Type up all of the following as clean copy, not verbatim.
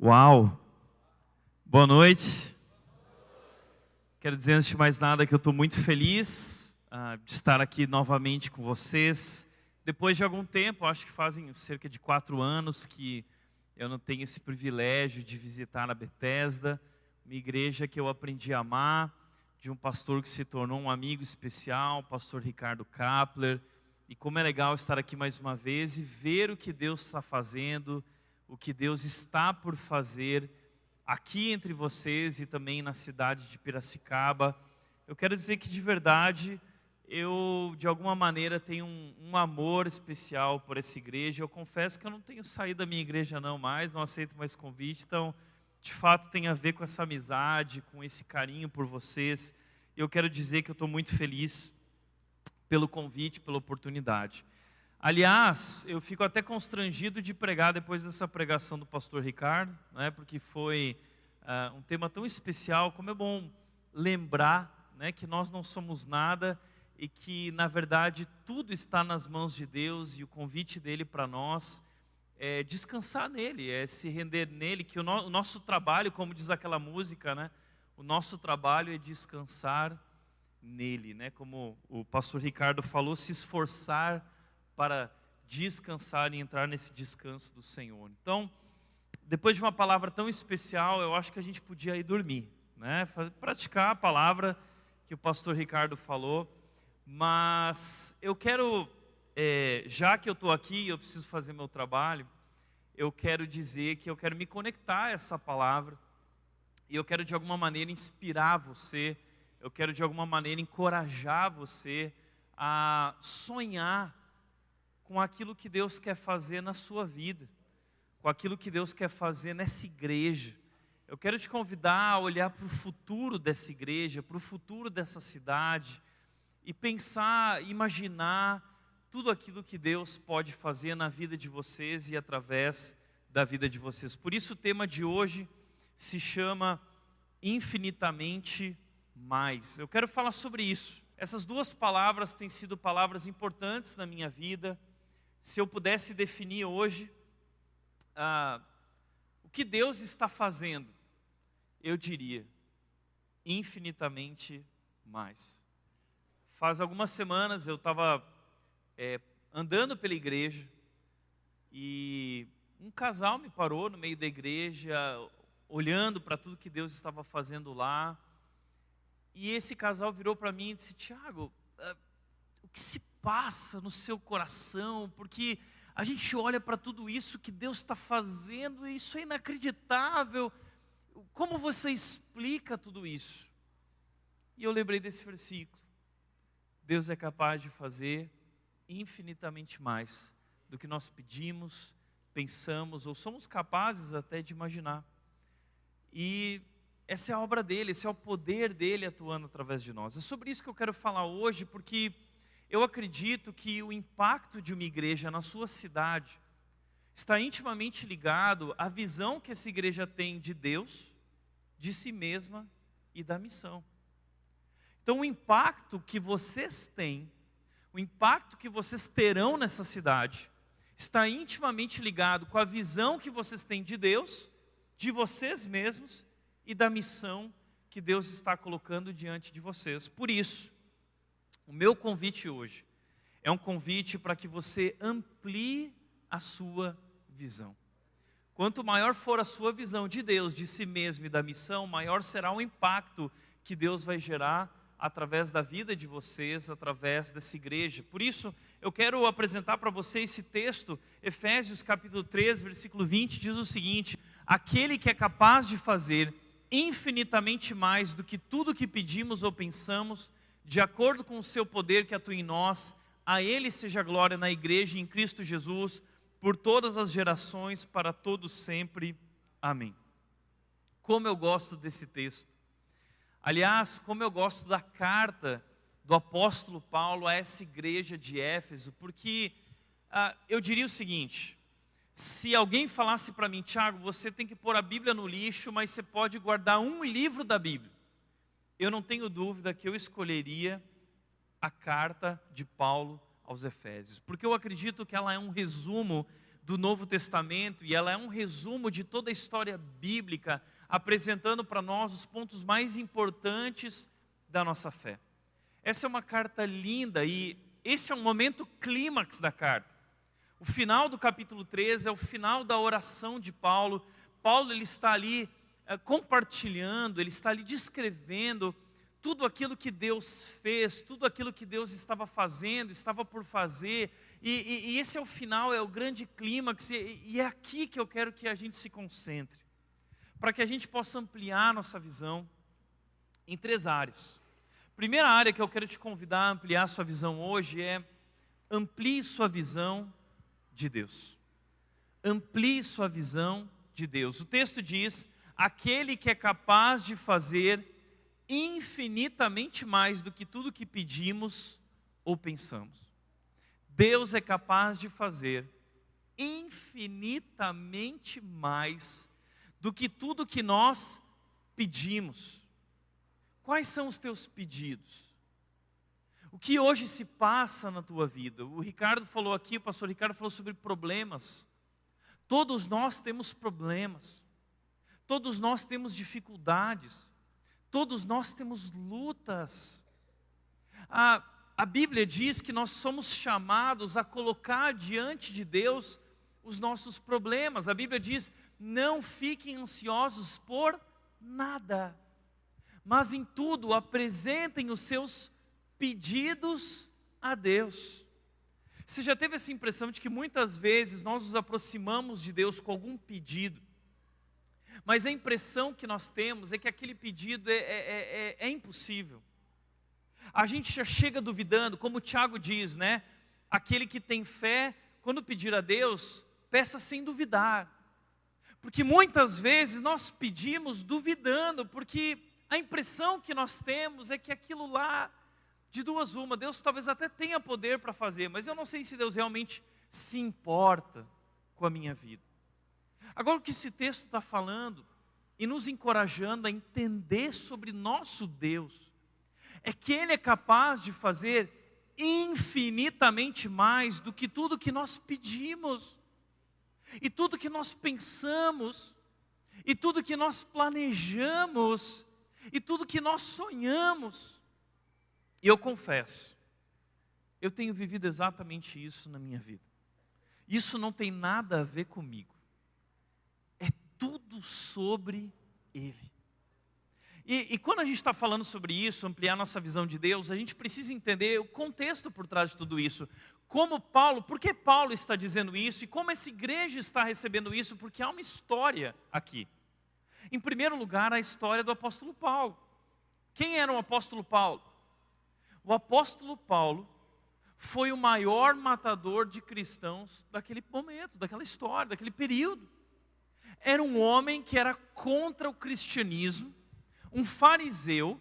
Uau! Boa noite. Quero dizer antes de mais nada que eu estou muito feliz de estar aqui novamente com vocês. Depois de algum tempo, acho que fazem cerca de 4 anos que eu não tenho esse privilégio de visitar a Bethesda, uma igreja que eu aprendi a amar, de um pastor que se tornou um amigo especial, o pastor Ricardo Kapler. E como é legal estar aqui mais uma vez e ver o que Deus está fazendo, o que Deus está por fazer aqui entre vocês e também na cidade de Piracicaba. Eu quero dizer que de verdade, eu de alguma maneira tenho um amor especial por essa igreja. Eu confesso que eu não tenho saído da minha igreja não aceito mais convite, então de fato tem a ver com essa amizade, com esse carinho por vocês. Eu quero dizer que eu estou muito feliz pelo convite, pela oportunidade. Aliás, eu fico até constrangido de pregar depois dessa pregação do pastor Ricardo, né, porque foi um tema tão especial. Como é bom lembrar, né, que nós não somos nada e que, na verdade, tudo está nas mãos de Deus, e o convite dele para nós é descansar nele, é se render nele, que o nosso trabalho, como diz aquela música, né, o nosso trabalho é descansar nele, né, como o pastor Ricardo falou, se esforçar para descansar e entrar nesse descanso do Senhor. Então, depois de uma palavra tão especial, eu acho que a gente podia ir dormir, né? Praticar a palavra que o pastor Ricardo falou. Mas eu quero, já que eu estou aqui e eu preciso fazer meu trabalho, eu quero dizer que eu quero me conectar a essa palavra, e eu quero de alguma maneira inspirar você, eu quero de alguma maneira encorajar você a sonhar com aquilo que Deus quer fazer na sua vida, com aquilo que Deus quer fazer nessa igreja. Eu quero te convidar a olhar para o futuro dessa igreja, para o futuro dessa cidade, e pensar, imaginar tudo aquilo que Deus pode fazer na vida de vocês e através da vida de vocês. Por isso o tema de hoje se chama Infinitamente Mais. Eu quero falar sobre isso. Essas duas palavras têm sido palavras importantes na minha vida. Se eu pudesse definir hoje o que Deus está fazendo, eu diria, infinitamente mais. Faz algumas semanas eu estava andando pela igreja e um casal me parou no meio da igreja, olhando para tudo que Deus estava fazendo lá. E esse casal virou para mim e disse: Tiago, o que se passa no seu coração? Porque a gente olha para tudo isso que Deus está fazendo e isso é inacreditável. Como você explica tudo isso? E eu lembrei desse versículo. Deus é capaz de fazer infinitamente mais do que nós pedimos, pensamos ou somos capazes até de imaginar. E essa é a obra dele, esse é o poder dele atuando através de nós. É sobre isso que eu quero falar hoje, porque eu acredito que o impacto de uma igreja na sua cidade está intimamente ligado à visão que essa igreja tem de Deus, de si mesma e da missão. Então o impacto que vocês têm, o impacto que vocês terão nessa cidade, está intimamente ligado com a visão que vocês têm de Deus, de vocês mesmos e da missão que Deus está colocando diante de vocês. Por isso, o meu convite hoje é um convite para que você amplie a sua visão. Quanto maior for a sua visão de Deus, de si mesmo e da missão, maior será o impacto que Deus vai gerar através da vida de vocês, através dessa igreja. Por isso, eu quero apresentar para você esse texto, Efésios capítulo 3, versículo 20, diz o seguinte: aquele que é capaz de fazer infinitamente mais do que tudo que pedimos ou pensamos, de acordo com o seu poder que atua em nós, a Ele seja a glória na igreja e em Cristo Jesus, por todas as gerações, para todos sempre. Amém. Como eu gosto desse texto. Aliás, como eu gosto da carta do apóstolo Paulo a essa igreja de Éfeso, porque eu diria o seguinte: se alguém falasse para mim, Tiago, você tem que pôr a Bíblia no lixo, mas você pode guardar um livro da Bíblia, eu não tenho dúvida que eu escolheria a carta de Paulo aos Efésios, porque eu acredito que ela é um resumo do Novo Testamento e ela é um resumo de toda a história bíblica, apresentando para nós os pontos mais importantes da nossa fé. Essa é uma carta linda e esse é um momento clímax da carta. O final do capítulo 13 é o final da oração de Paulo. Paulo ele está ali compartilhando, ele está ali descrevendo tudo aquilo que Deus fez, tudo aquilo que Deus estava fazendo, estava por fazer. E esse é o final, é o grande clímax, e é aqui que eu quero que a gente se concentre, para que a gente possa ampliar nossa visão em 3 áreas. Primeira área que eu quero te convidar a ampliar sua visão hoje é: amplie sua visão de Deus. Amplie sua visão de Deus. O texto diz: aquele que é capaz de fazer infinitamente mais do que tudo que pedimos ou pensamos. Deus é capaz de fazer infinitamente mais do que tudo que nós pedimos. Quais são os teus pedidos? O que hoje se passa na tua vida? O Ricardo falou aqui, o pastor Ricardo falou sobre problemas. Todos nós temos problemas. Todos nós temos dificuldades. Todos nós temos lutas. A Bíblia diz que nós somos chamados a colocar diante de Deus os nossos problemas. A Bíblia diz: não fiquem ansiosos por nada, mas em tudo apresentem os seus pedidos a Deus. Você já teve essa impressão de que muitas vezes nós nos aproximamos de Deus com algum pedido, mas a impressão que nós temos é que aquele pedido é impossível. A gente já chega duvidando, como o Tiago diz, né? Aquele que tem fé, quando pedir a Deus, peça sem duvidar. Porque muitas vezes nós pedimos duvidando, porque a impressão que nós temos é que aquilo lá, de duas uma, Deus talvez até tenha poder para fazer, mas eu não sei se Deus realmente se importa com a minha vida. Agora o que esse texto está falando, e nos encorajando a entender sobre nosso Deus, é que Ele é capaz de fazer infinitamente mais do que tudo que nós pedimos, e tudo que nós pensamos, e tudo que nós planejamos, e tudo que nós sonhamos. E eu confesso, eu tenho vivido exatamente isso na minha vida. Isso não tem nada a ver comigo, é tudo sobre Ele. E quando a gente está falando sobre isso, ampliar nossa visão de Deus, a gente precisa entender o contexto por trás de tudo isso. Por que Paulo está dizendo isso e como essa igreja está recebendo isso, porque há uma história aqui. Em primeiro lugar, a história do apóstolo Paulo. Quem era o apóstolo Paulo? O apóstolo Paulo foi o maior matador de cristãos daquele momento, daquela história, daquele período. Era um homem que era contra o cristianismo, um fariseu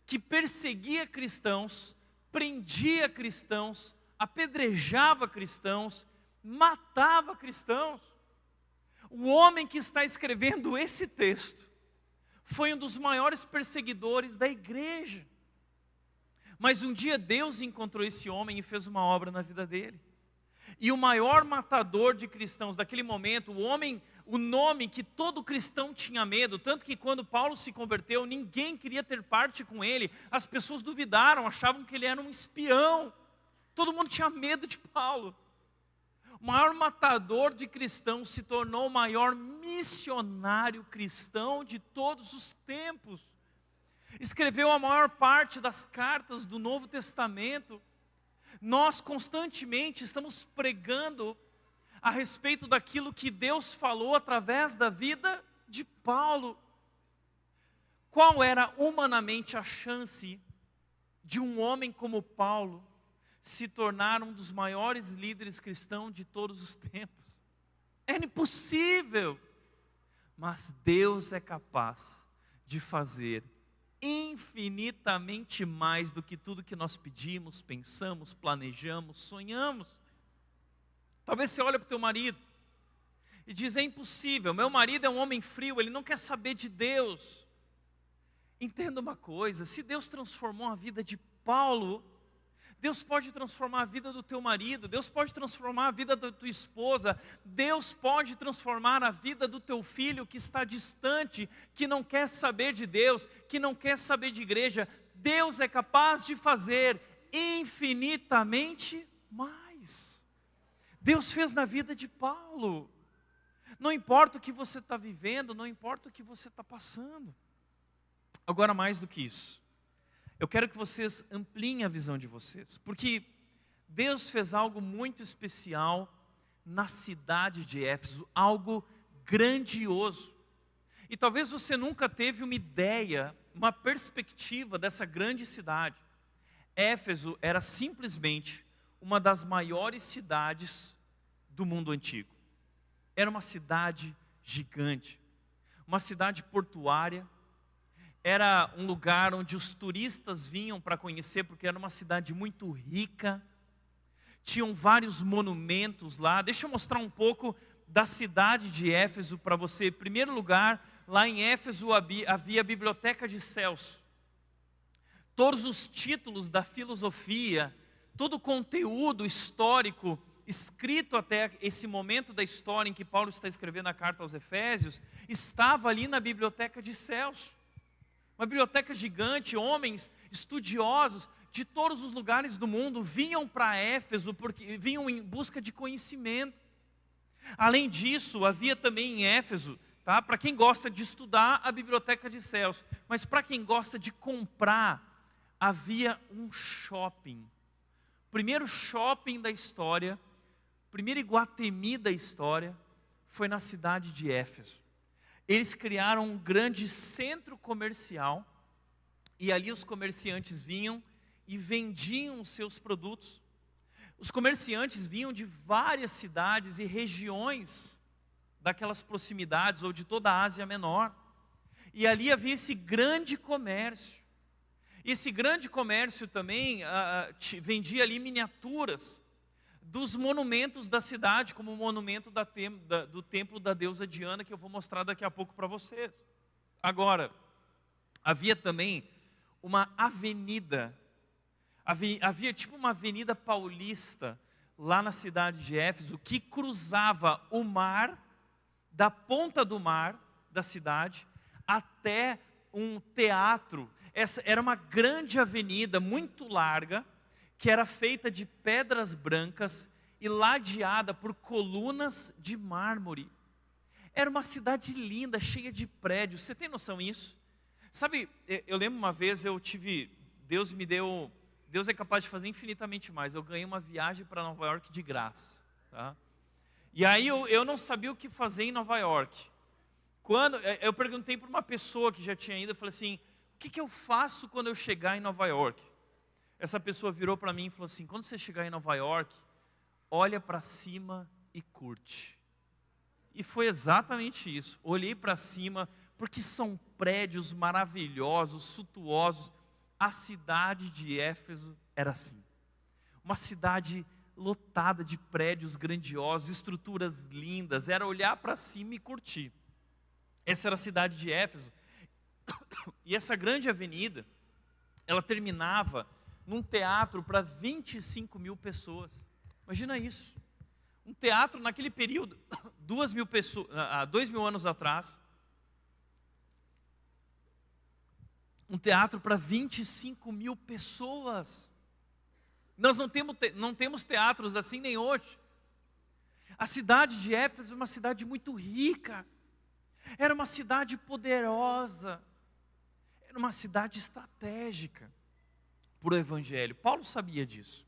que perseguia cristãos, prendia cristãos, apedrejava cristãos, matava cristãos. O homem que está escrevendo esse texto foi um dos maiores perseguidores da igreja. Mas um dia Deus encontrou esse homem e fez uma obra na vida dele. E o maior matador de cristãos daquele momento, o nome que todo cristão tinha medo, tanto que quando Paulo se converteu, ninguém queria ter parte com ele, as pessoas duvidaram, achavam que ele era um espião, todo mundo tinha medo de Paulo. O maior matador de cristãos se tornou o maior missionário cristão de todos os tempos. Escreveu a maior parte das cartas do Novo Testamento. Nós constantemente estamos pregando a respeito daquilo que Deus falou através da vida de Paulo. Qual era humanamente a chance de um homem como Paulo se tornar um dos maiores líderes cristãos de todos os tempos? Era impossível. Mas Deus é capaz de fazer infinitamente mais do que tudo que nós pedimos, pensamos, planejamos, sonhamos. Talvez você olhe para o teu marido e diz: é impossível, meu marido é um homem frio, ele não quer saber de Deus. Entenda uma coisa, se Deus transformou a vida de Paulo, Deus pode transformar a vida do teu marido, Deus pode transformar a vida da tua esposa, Deus pode transformar a vida do teu filho que está distante, que não quer saber de Deus, que não quer saber de igreja. Deus é capaz de fazer infinitamente mais. Deus fez na vida de Paulo. Não importa o que você está vivendo, não importa o que você está passando. Agora, mais do que isso, eu quero que vocês ampliem a visão de vocês, porque Deus fez algo muito especial na cidade de Éfeso, algo grandioso. E talvez você nunca teve uma ideia, uma perspectiva dessa grande cidade. Éfeso era simplesmente uma das maiores cidades do mundo antigo. Era uma cidade gigante, uma cidade portuária. Era um lugar onde os turistas vinham para conhecer, porque era uma cidade muito rica. Tinham vários monumentos lá. Deixa eu mostrar um pouco da cidade de Éfeso para você. Em primeiro lugar, lá em Éfeso havia a Biblioteca de Celso. Todos os títulos da filosofia, todo o conteúdo histórico escrito até esse momento da história em que Paulo está escrevendo a carta aos Efésios, estava ali na Biblioteca de Celso. Uma biblioteca gigante, homens estudiosos de todos os lugares do mundo vinham para Éfeso porque vinham em busca de conhecimento. Além disso, havia também em Éfeso, tá? Para quem gosta de estudar, a Biblioteca de Celso, mas para quem gosta de comprar, havia um shopping. O primeiro shopping da história, o primeiro Iguatemi da história, foi na cidade de Éfeso. Eles criaram um grande centro comercial, e ali os comerciantes vinham e vendiam os seus produtos. Os comerciantes vinham de várias cidades e regiões daquelas proximidades, ou de toda a Ásia Menor. E ali havia esse grande comércio. E esse grande comércio também vendia ali miniaturas dos monumentos da cidade, como o monumento do templo da deusa Diana, que eu vou mostrar daqui a pouco para vocês. Agora, havia também uma avenida, havia tipo uma avenida paulista, lá na cidade de Éfeso, que cruzava o mar, da ponta do mar da cidade, até um teatro. Essa era uma grande avenida, muito larga, que era feita de pedras brancas e ladeada por colunas de mármore. Era uma cidade linda, cheia de prédios. Você tem noção disso? Sabe, eu lembro uma vez Deus é capaz de fazer infinitamente mais. Eu ganhei uma viagem para Nova York de graça, tá? E aí eu não sabia o que fazer em Nova York. Quando eu perguntei para uma pessoa que já tinha ido, eu falei assim: o que eu faço quando eu chegar em Nova York? Essa pessoa virou para mim e falou assim: quando você chegar em Nova York, olha para cima e curte. E foi exatamente isso. Olhei para cima, porque são prédios maravilhosos, suntuosos. A cidade de Éfeso era assim. Uma cidade lotada de prédios grandiosos, estruturas lindas. Era olhar para cima e curtir. Essa era a cidade de Éfeso. E essa grande avenida, ela terminava num teatro para 25 mil pessoas. Imagina isso. Um teatro naquele período, 2.000 pessoas, há 2.000 anos atrás. Um teatro para 25 mil pessoas. Nós não temos teatros assim nem hoje. A cidade de Éfeso é uma cidade muito rica. Era uma cidade poderosa. Era uma cidade estratégica para o Evangelho. Paulo sabia disso.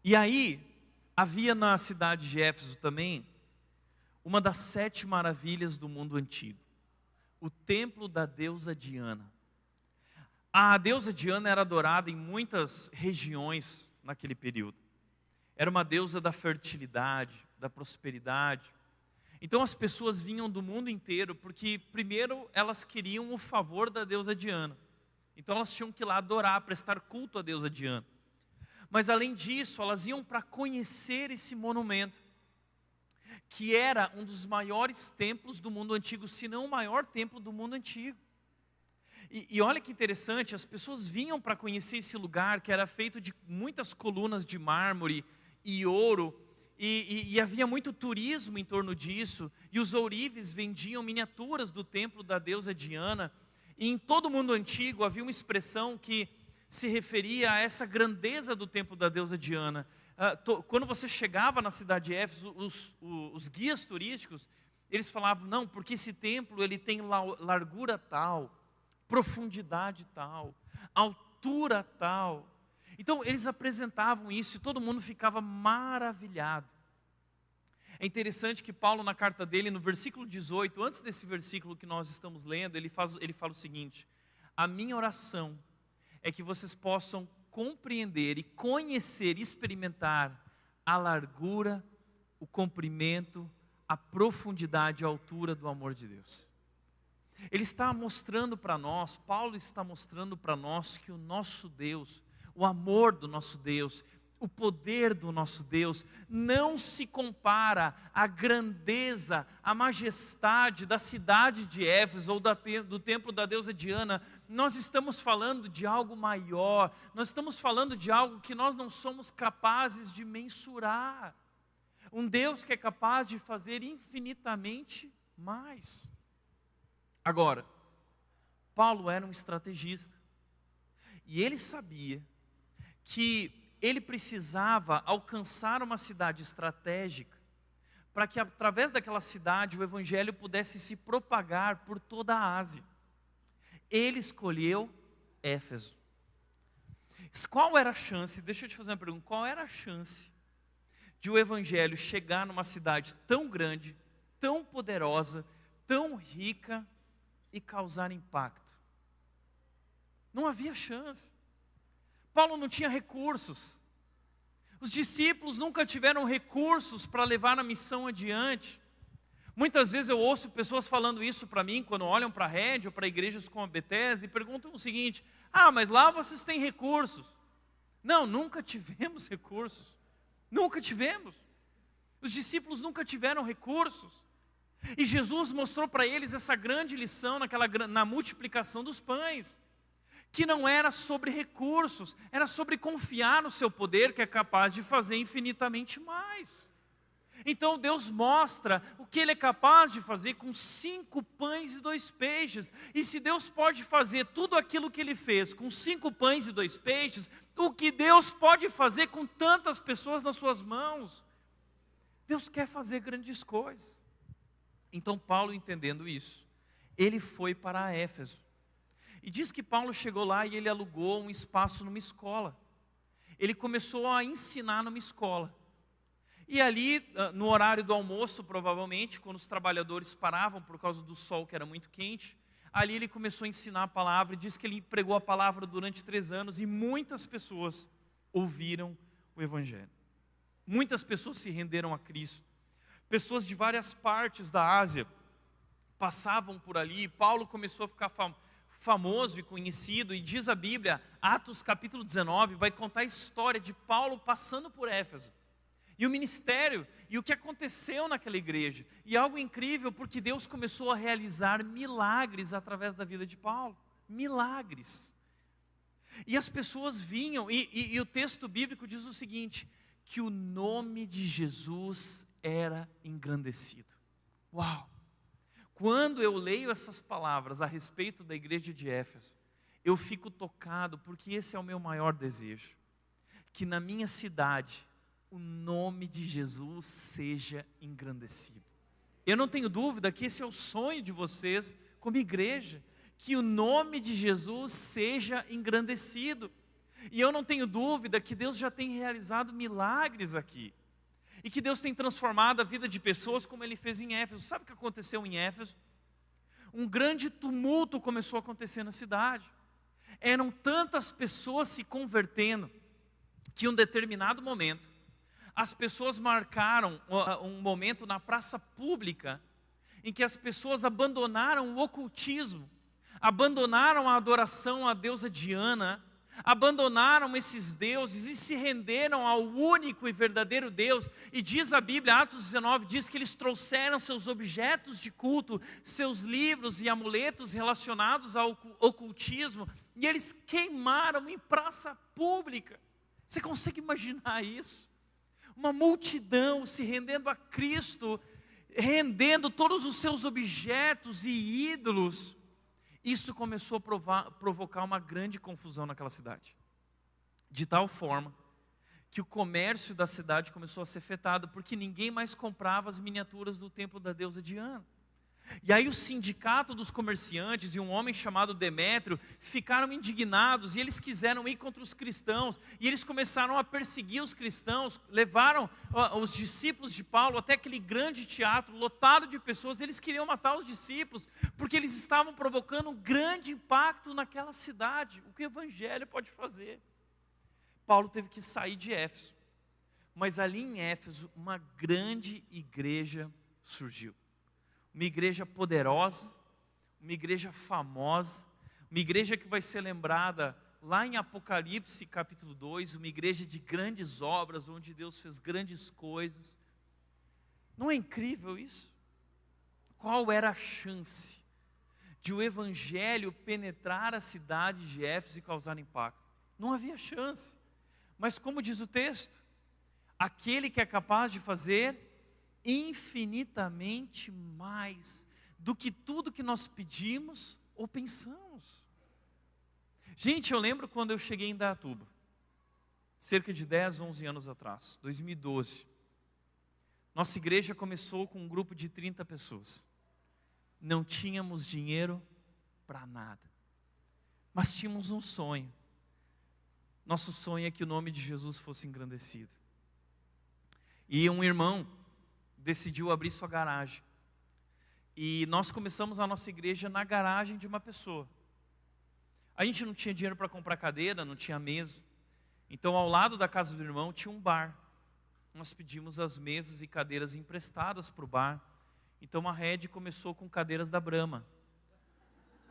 E aí, havia na cidade de Éfeso também uma das 7 maravilhas do mundo antigo. O templo da deusa Diana. A deusa Diana era adorada em muitas regiões naquele período. Era uma deusa da fertilidade, da prosperidade. Então as pessoas vinham do mundo inteiro, porque primeiro elas queriam o favor da deusa Diana. Então elas tinham que ir lá adorar, prestar culto à deusa Diana. Mas além disso, elas iam para conhecer esse monumento, que era um dos maiores templos do mundo antigo, se não o maior templo do mundo antigo. E olha que interessante, as pessoas vinham para conhecer esse lugar que era feito de muitas colunas de mármore e ouro, e havia muito turismo em torno disso, e os ourives vendiam miniaturas do templo da deusa Diana, e em todo o mundo antigo havia uma expressão que se referia a essa grandeza do templo da deusa Diana. Quando você chegava na cidade de Éfeso, os guias turísticos, eles falavam, não, porque esse templo ele tem largura tal, profundidade tal, altura tal. Então eles apresentavam isso e todo mundo ficava maravilhado. É interessante que Paulo, na carta dele, no versículo 18, antes desse versículo que nós estamos lendo, ele fala o seguinte: a minha oração é que vocês possam compreender e conhecer, experimentar a largura, o comprimento, a profundidade e a altura do amor de Deus. Ele está mostrando para nós, Paulo está mostrando para nós que o nosso Deus, o amor do nosso Deus, o poder do nosso Deus não se compara à grandeza, à majestade da cidade de Éfeso ou do templo da deusa Diana. Nós estamos falando de algo maior, nós estamos falando de algo que nós não somos capazes de mensurar. Um Deus que é capaz de fazer infinitamente mais. Agora, Paulo era um estrategista, e ele sabia que ele precisava alcançar uma cidade estratégica, para que através daquela cidade o evangelho pudesse se propagar por toda a Ásia. Ele escolheu Éfeso. Qual era a chance, deixa eu te fazer uma pergunta, qual era a chance de o evangelho chegar numa cidade tão grande, tão poderosa, tão rica e causar impacto? Não havia chance. Paulo não tinha recursos. Os discípulos nunca tiveram recursos para levar a missão adiante. Muitas vezes eu ouço pessoas falando isso para mim, quando olham para a Rede ou para igrejas como a Bethesda, e perguntam o seguinte: mas lá vocês têm recursos. Não, nunca tivemos recursos. Nunca tivemos. Os discípulos nunca tiveram recursos. E Jesus mostrou para eles essa grande lição na multiplicação dos pães, que não era sobre recursos, era sobre confiar no seu poder, que é capaz de fazer infinitamente mais. Então Deus mostra o que Ele é capaz de fazer com 5 pães e 2 peixes. E se Deus pode fazer tudo aquilo que Ele fez com 5 pães e 2 peixes, o que Deus pode fazer com tantas pessoas nas suas mãos? Deus quer fazer grandes coisas. Então Paulo, entendendo isso, ele foi para Éfeso. E diz que Paulo chegou lá e ele alugou um espaço numa escola. Ele começou a ensinar numa escola. E ali, no horário do almoço, provavelmente, quando os trabalhadores paravam por causa do sol que era muito quente, ali ele começou a ensinar a palavra, e diz que ele pregou a palavra durante 3 anos, e muitas pessoas ouviram o Evangelho. Muitas pessoas se renderam a Cristo. Pessoas de várias partes da Ásia passavam por ali, e Paulo começou a ficar famoso e conhecido, e diz a Bíblia, Atos capítulo 19, vai contar a história de Paulo passando por Éfeso. E o ministério, e o que aconteceu naquela igreja. E algo incrível, porque Deus começou a realizar milagres através da vida de Paulo. Milagres. E as pessoas vinham, e o texto bíblico diz o seguinte, que o nome de Jesus era engrandecido. Uau! Quando eu leio essas palavras a respeito da igreja de Éfeso, eu fico tocado, porque esse é o meu maior desejo. Que na minha cidade, o nome de Jesus seja engrandecido. Eu não tenho dúvida que esse é o sonho de vocês como igreja, que o nome de Jesus seja engrandecido. E eu não tenho dúvida que Deus já tem realizado milagres aqui, e que Deus tem transformado a vida de pessoas como Ele fez em Éfeso. Sabe o que aconteceu em Éfeso? Um grande tumulto começou a acontecer na cidade. Eram tantas pessoas se convertendo, que em um determinado momento, as pessoas marcaram um momento na praça pública, em que as pessoas abandonaram o ocultismo, abandonaram a adoração à deusa Diana, abandonaram esses deuses e se renderam ao único e verdadeiro Deus. E diz a Bíblia, Atos 19, diz que eles trouxeram seus objetos de culto, seus livros e amuletos relacionados ao ocultismo, e eles queimaram em praça pública. Você consegue imaginar isso? Uma multidão se rendendo a Cristo, rendendo todos os seus objetos e ídolos. Isso começou a provocar uma grande confusão naquela cidade. De tal forma que o comércio da cidade começou a ser afetado, porque ninguém mais comprava as miniaturas do templo da deusa Diana. E aí o sindicato dos comerciantes e um homem chamado Demétrio ficaram indignados e eles quiseram ir contra os cristãos. E eles começaram a perseguir os cristãos, levaram os discípulos de Paulo até aquele grande teatro lotado de pessoas. Eles queriam matar os discípulos porque eles estavam provocando um grande impacto naquela cidade. O que o evangelho pode fazer? Paulo teve que sair de Éfeso, mas ali em Éfeso uma grande igreja surgiu. Uma igreja poderosa, uma igreja famosa, uma igreja que vai ser lembrada lá em Apocalipse capítulo 2, uma igreja de grandes obras, onde Deus fez grandes coisas. Não é incrível isso? Qual era a chance de o evangelho penetrar a cidade de Éfeso e causar impacto? Não havia chance. Mas como diz o texto, aquele que é capaz de fazer infinitamente mais do que tudo que nós pedimos ou pensamos. Gente, eu lembro quando eu cheguei em Indaiatuba, cerca de 10, 11 anos atrás, 2012. Nossa igreja começou com um grupo de 30 pessoas. Não tínhamos dinheiro para nada, mas tínhamos um sonho. Nosso sonho é que o nome de Jesus fosse engrandecido. E um irmão decidiu abrir sua garagem. E nós começamos a nossa igreja na garagem de uma pessoa. A gente não tinha dinheiro para comprar cadeira, não tinha mesa. Então, ao lado da casa do irmão tinha um bar. Nós pedimos as mesas e cadeiras emprestadas para o bar. Então, a rede começou com cadeiras da Brahma.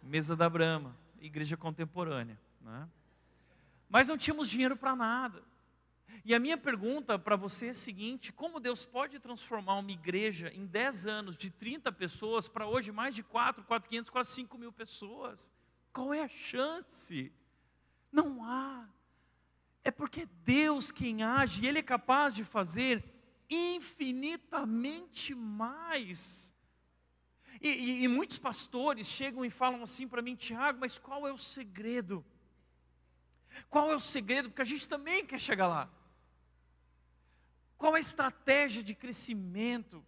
Mesa da Brahma, igreja contemporânea, né? Mas não tínhamos dinheiro para nada. E a minha pergunta para você é a seguinte: como Deus pode transformar uma igreja em 10 anos de 30 pessoas para hoje mais de 4.500, quase 5 mil pessoas? Qual é a chance? Não há. É porque é Deus quem age e Ele é capaz de fazer infinitamente mais. E muitos pastores chegam e falam assim para mim: Tiago, mas qual é o segredo? Qual é o segredo? Porque a gente também quer chegar lá. Qual é a estratégia de crescimento?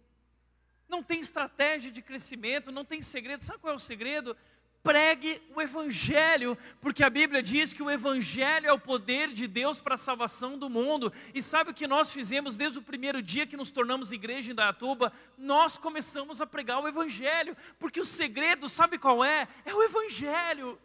Não tem estratégia de crescimento, não tem segredo. Sabe qual é o segredo? Pregue o Evangelho, porque a Bíblia diz que o Evangelho é o poder de Deus para a salvação do mundo. E sabe o que nós fizemos desde o primeiro dia que nos tornamos igreja em Indaiatuba? Nós começamos a pregar o Evangelho, porque o segredo, sabe qual é? É o Evangelho.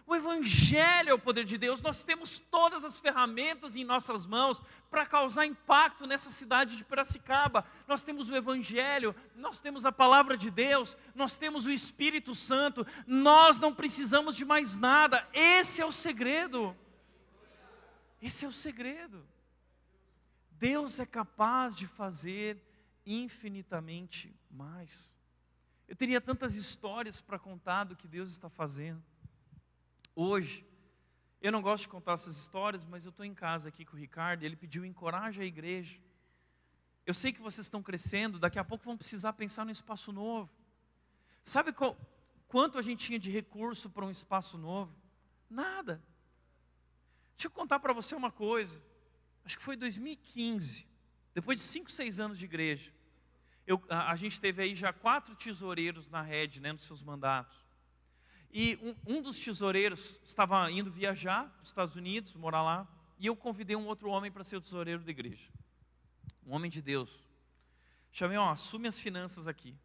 O Evangelho é o poder de Deus. Nós temos todas as ferramentas em nossas mãos para causar impacto nessa cidade de Piracicaba. Nós temos o Evangelho, nós temos a Palavra de Deus, nós temos o Espírito Santo. Nós não precisamos de mais nada. Esse é o segredo. Esse é o segredo. Deus é capaz de fazer infinitamente mais. Eu teria tantas histórias para contar do que Deus está fazendo. Hoje, eu não gosto de contar essas histórias, mas eu estou em casa aqui com o Ricardo, e ele pediu: encoraje a igreja. Eu sei que vocês estão crescendo, daqui a pouco vão precisar pensar num espaço novo. Sabe quanto a gente tinha de recurso para um espaço novo? Nada. Deixa eu contar para você uma coisa. Acho que foi 2015, depois de 5, 6 anos de igreja. A gente teve aí já 4 tesoureiros na rede, né, nos seus mandatos. E um dos tesoureiros estava indo viajar para os Estados Unidos, morar lá, e eu convidei um outro homem para ser o tesoureiro da igreja. Um homem de Deus. Chamei: assume as finanças aqui.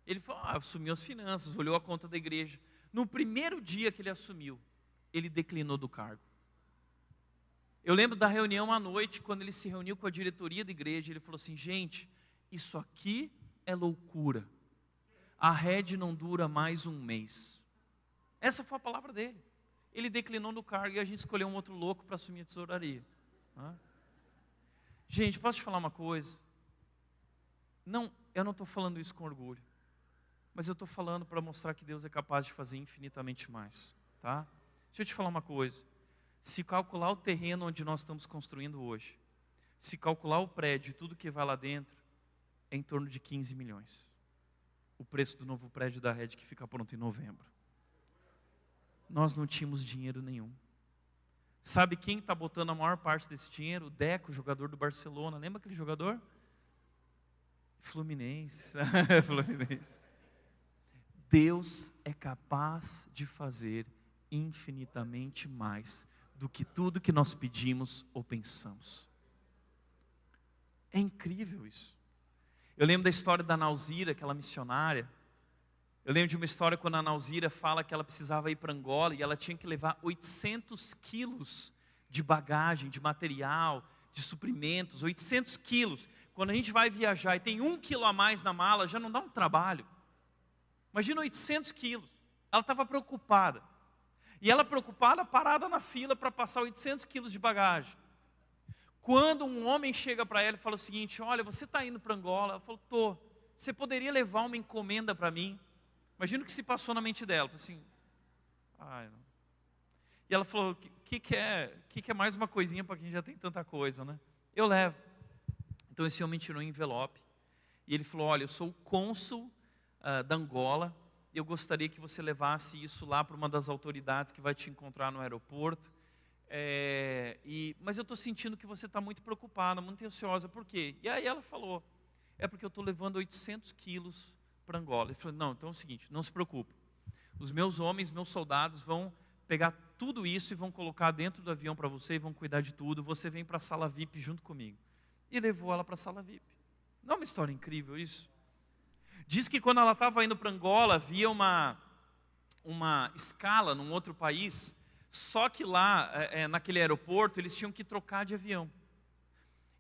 Ele falou: assumiu as finanças, olhou a conta da igreja. No primeiro dia que ele assumiu, ele declinou do cargo. Eu lembro da reunião à noite, quando ele se reuniu com a diretoria da igreja, ele falou assim: gente, isso aqui é loucura. A rede não dura mais um mês. Essa foi a palavra dele. ele declinou no cargo e a gente escolheu um outro louco para assumir a tesouraria. Gente, posso te falar uma coisa? Não, eu não estou falando isso com orgulho, mas eu estou falando para mostrar que Deus é capaz de fazer infinitamente mais, tá? Deixa eu te falar uma coisa. Se calcular o terreno onde nós estamos construindo hoje, se calcular o prédio e tudo que vai lá dentro, é em torno de 15 milhões. O preço do novo prédio da Red que fica pronto em novembro. Nós não tínhamos dinheiro nenhum. Sabe quem está botando a maior parte desse dinheiro? O Deco, jogador do Barcelona. Lembra aquele jogador? Fluminense. Fluminense. Deus é capaz de fazer infinitamente mais do que tudo que nós pedimos ou pensamos. É incrível isso. Eu lembro da história da Nauzira, aquela missionária. Eu lembro de uma história quando a Nauzira fala que ela precisava ir para Angola e ela tinha que levar 800 quilos de bagagem, de material, de suprimentos, 800 quilos. Quando a gente vai viajar e tem 1 quilo a mais na mala, já não dá um trabalho. Imagina 800 quilos. Ela estava preocupada. E ela preocupada, parada na fila para passar 800 quilos de bagagem. Quando um homem chega para ela e fala o seguinte: olha, você está indo para Angola? Ela falou: tô. Você poderia levar uma encomenda para mim? Imagina o que se passou na mente dela. Falou assim, não. E ela falou: que é mais uma coisinha para quem já tem tanta coisa, né? Eu levo. Então esse homem tirou um envelope. E ele falou: olha, eu sou o cônsul da Angola. Eu gostaria que você levasse isso lá para uma das autoridades que vai te encontrar no aeroporto. Mas eu estou sentindo que você está muito preocupada, muito ansiosa. Por quê? E aí ela falou: é porque eu estou levando 800 quilos para Angola. Ele falou: não, então é o seguinte, não se preocupe. Os meus homens, meus soldados vão pegar tudo isso e vão colocar dentro do avião para você e vão cuidar de tudo. Você vem para a sala VIP junto comigo. E levou ela para a sala VIP. Não é uma história incrível isso? Diz que quando ela estava indo para Angola, havia uma escala num outro país. Só que lá, naquele aeroporto, eles tinham que trocar de avião.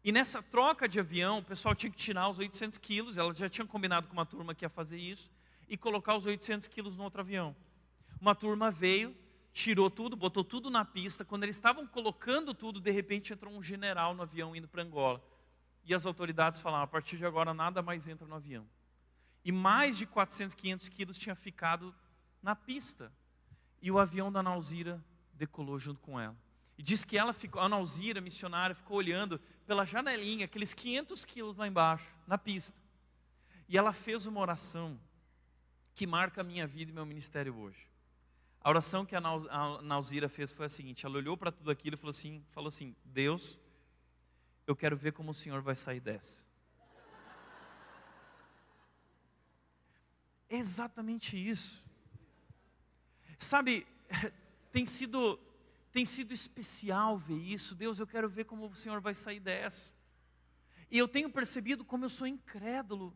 E nessa troca de avião, o pessoal tinha que tirar os 800 quilos, elas já tinham combinado com uma turma que ia fazer isso, e colocar os 800 quilos no outro avião. Uma turma veio, tirou tudo, botou tudo na pista. Quando eles estavam colocando tudo, de repente entrou um general no avião indo para Angola. E as autoridades falaram: a partir de agora nada mais entra no avião. E mais de 400, 500 quilos tinha ficado na pista. E o avião da Nauzira decolou junto com ela. E diz que a Nauzira, missionária, ficou olhando pela janelinha, aqueles 500 quilos lá embaixo, na pista. E ela fez uma oração que marca a minha vida e meu ministério hoje. A oração que a Nauzira fez foi a seguinte: ela olhou para tudo aquilo e falou assim: Deus, eu quero ver como o Senhor vai sair dessa. É exatamente isso. Sabe, tem sido especial ver isso. Deus, eu quero ver como o Senhor vai sair dessa. E eu tenho percebido como eu sou incrédulo.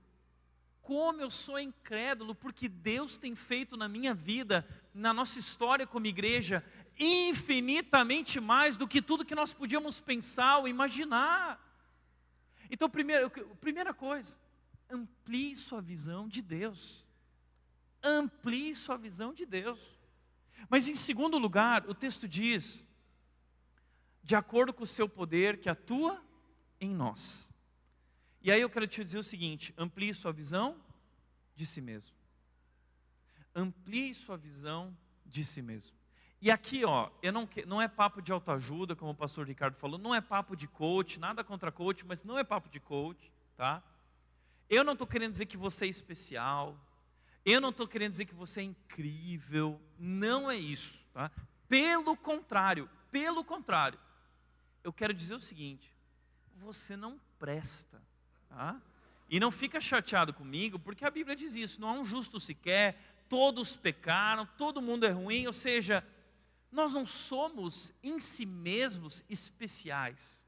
Como eu sou incrédulo, porque Deus tem feito na minha vida, na nossa história como igreja, infinitamente mais do que tudo que nós podíamos pensar ou imaginar. Então, primeira coisa, amplie sua visão de Deus. Amplie sua visão de Deus. Mas em segundo lugar, o texto diz: de acordo com o seu poder que atua em nós. E aí eu quero te dizer o seguinte: amplie sua visão de si mesmo. Amplie sua visão de si mesmo. E aqui, não é papo de autoajuda, como o pastor Ricardo falou, não é papo de coach, nada contra coach, mas não é papo de coach, tá? Eu não estou querendo dizer que você é especial. Eu não estou querendo dizer que você é incrível, não é isso, tá? Pelo contrário, eu quero dizer o seguinte: você não presta, tá? E não fica chateado comigo, porque a Bíblia diz isso: não há um justo sequer, todos pecaram, todo mundo é ruim. Ou seja, nós não somos em si mesmos especiais,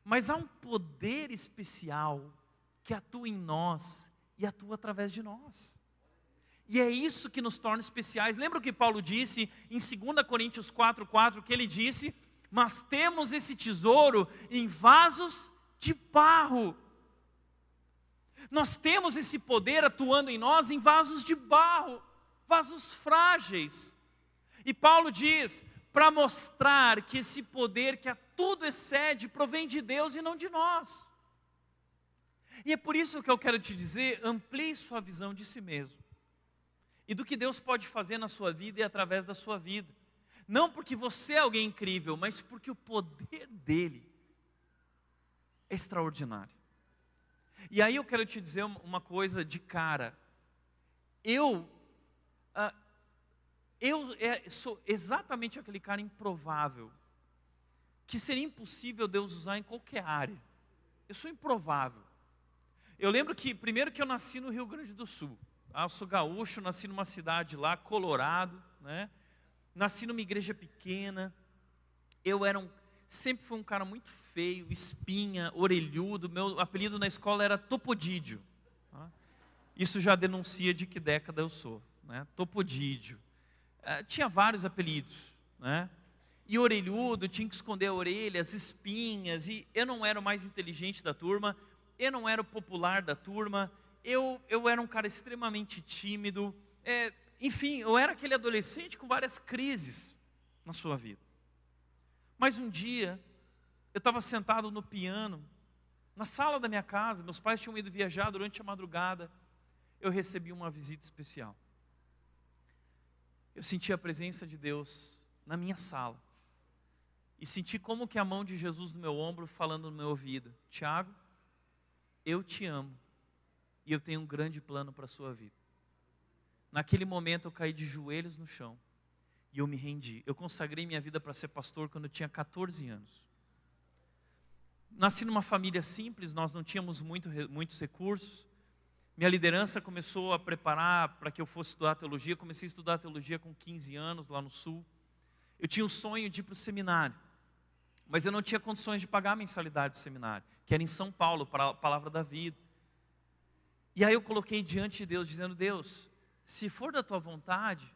mas há um poder especial que atua em nós e atua através de nós. E é isso que nos torna especiais. Lembra o que Paulo disse em 2 Coríntios 4:4, que ele disse: mas temos esse tesouro em vasos de barro. Nós temos esse poder atuando em nós em vasos de barro, vasos frágeis. E Paulo diz, para mostrar que esse poder que a tudo excede, provém de Deus e não de nós. E é por isso que eu quero te dizer, amplie sua visão de si mesmo. E do que Deus pode fazer na sua vida e através da sua vida. Não porque você é alguém incrível, mas porque o poder dele é extraordinário. E aí eu quero te dizer uma coisa de cara. Eu sou exatamente aquele cara improvável, que seria impossível Deus usar em qualquer área. Eu sou improvável. Eu lembro que, primeiro que eu nasci no Rio Grande do Sul. Eu sou gaúcho, nasci numa cidade lá, Colorado, né? Nasci numa igreja pequena. Eu sempre fui um cara muito feio, espinha, orelhudo. Meu apelido na escola era Topodídio. Tá? Isso já denuncia de que década eu sou, né? Topodídio. Tinha vários apelidos, né? E orelhudo, tinha que esconder a orelha, as espinhas. E eu não era o mais inteligente da turma. Eu não era o popular da turma. Eu era um cara extremamente tímido. Enfim, eu era aquele adolescente com várias crises na sua vida. Mas um dia, eu estava sentado no piano, na sala da minha casa, meus pais tinham ido viajar durante a madrugada, eu recebi uma visita especial. Eu senti a presença de Deus na minha sala. E senti como que a mão de Jesus no meu ombro, falando no meu ouvido: Tiago, eu te amo, e eu tenho um grande plano para a sua vida. Naquele momento eu caí de joelhos no chão e eu me rendi. Eu consagrei minha vida para ser pastor quando eu tinha 14 anos. Nasci numa família simples, nós não tínhamos muitos recursos. Minha liderança começou a preparar para que eu fosse estudar teologia. Comecei a estudar teologia com 15 anos lá no Sul. Eu tinha o sonho de ir para o seminário, mas eu não tinha condições de pagar a mensalidade do seminário, que era em São Paulo, para a Palavra da Vida. E aí eu coloquei diante de Deus, dizendo: Deus, se for da tua vontade,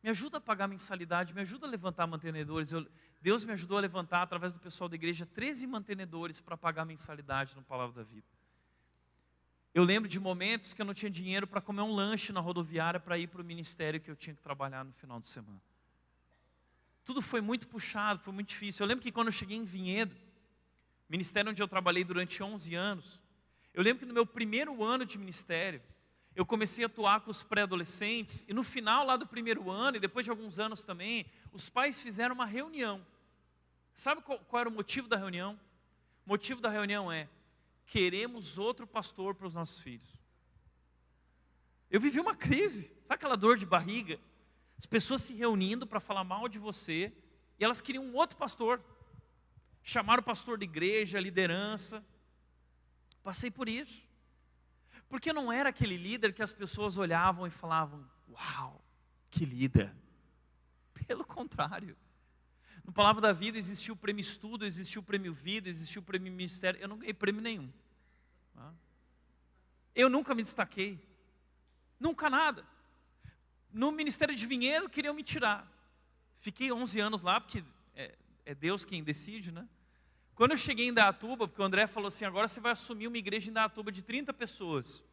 me ajuda a pagar a mensalidade, me ajuda a levantar mantenedores. Deus me ajudou a levantar, através do pessoal da igreja, 13 mantenedores para pagar a mensalidade no Palavra da Vida. Eu lembro de momentos que eu não tinha dinheiro para comer um lanche na rodoviária para ir para o ministério que eu tinha que trabalhar no final de semana. Tudo foi muito puxado, foi muito difícil. Eu lembro que quando eu cheguei em Vinhedo, ministério onde eu trabalhei durante 11 anos, eu lembro que no meu primeiro ano de ministério, eu comecei a atuar com os pré-adolescentes, e no final lá do primeiro ano, e depois de alguns anos também, os pais fizeram uma reunião. Sabe qual era o motivo da reunião? O motivo da reunião é: queremos outro pastor para os nossos filhos. Eu vivi uma crise, sabe aquela dor de barriga? As pessoas se reunindo para falar mal de você, e elas queriam um outro pastor. Chamaram o pastor de igreja, liderança. Passei por isso. Porque não era aquele líder que as pessoas olhavam e falavam: uau, que líder. Pelo contrário. No Palavra da Vida existiu o prêmio estudo, existiu o prêmio vida, existiu o prêmio ministério. Eu não ganhei prêmio nenhum. Eu nunca me destaquei. Nunca nada. No Ministério de Vinhedo queriam me tirar. Fiquei 11 anos lá, porque é Deus quem decide, né? Quando eu cheguei em Indaiatuba, porque o André falou assim: agora você vai assumir uma igreja em Indaiatuba de 30 pessoas.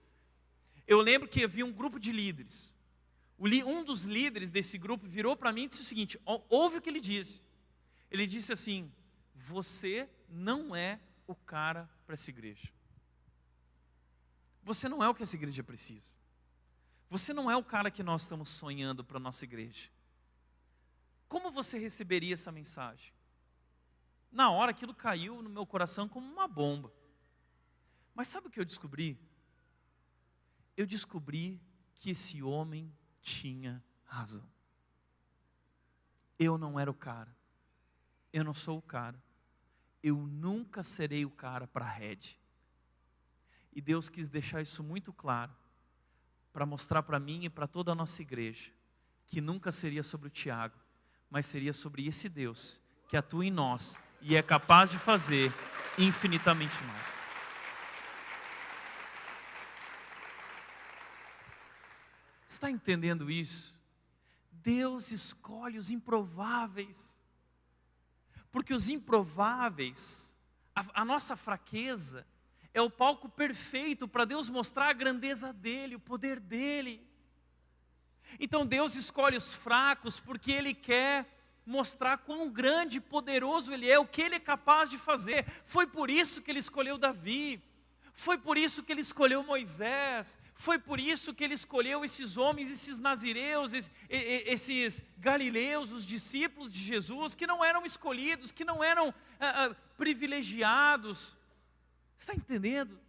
Eu lembro que havia um grupo de líderes. Um dos líderes desse grupo virou para mim e disse o seguinte: ouve o que ele disse. Ele disse assim: você não é o cara para essa igreja. Você não é o que essa igreja precisa. Você não é o cara que nós estamos sonhando para a nossa igreja. Como você receberia essa mensagem? Na hora aquilo caiu no meu coração como uma bomba. Mas sabe o que eu descobri? Eu descobri que esse homem tinha razão. Eu não era o cara. Eu não sou o cara. Eu nunca serei o cara para a rede. E Deus quis deixar isso muito claro, para mostrar para mim e para toda a nossa igreja, que nunca seria sobre o Tiago, mas seria sobre esse Deus, que atua em nós, e é capaz de fazer infinitamente mais. Está entendendo isso? Deus escolhe os improváveis, porque os improváveis, a nossa fraqueza, é o palco perfeito para Deus mostrar a grandeza dEle, o poder dEle. Então Deus escolhe os fracos porque Ele quer mostrar quão grande e poderoso Ele é, o que Ele é capaz de fazer. Foi por isso que Ele escolheu Davi, foi por isso que Ele escolheu Moisés, foi por isso que Ele escolheu esses homens, esses nazireus, esses galileus, os discípulos de Jesus, que não eram escolhidos, que não eram privilegiados. Está entendendo?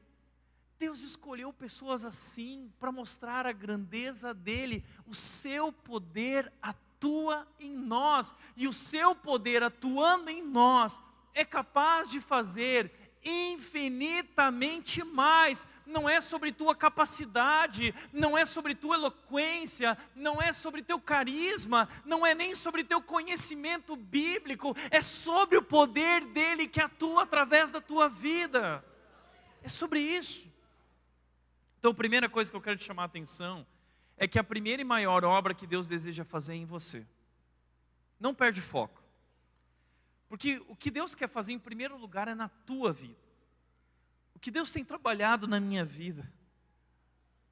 Deus escolheu pessoas assim para mostrar a grandeza dEle. O seu poder atua em nós, e o seu poder atuando em nós é capaz de fazer infinitamente mais. Não é sobre tua capacidade, não é sobre tua eloquência, não é sobre teu carisma, não é nem sobre teu conhecimento bíblico, é sobre o poder dEle que atua através da tua vida. É sobre isso. Então, a primeira coisa que eu quero te chamar a atenção é que a primeira e maior obra que Deus deseja fazer é em você. Não perde foco. Porque o que Deus quer fazer em primeiro lugar é na tua vida. O que Deus tem trabalhado na minha vida,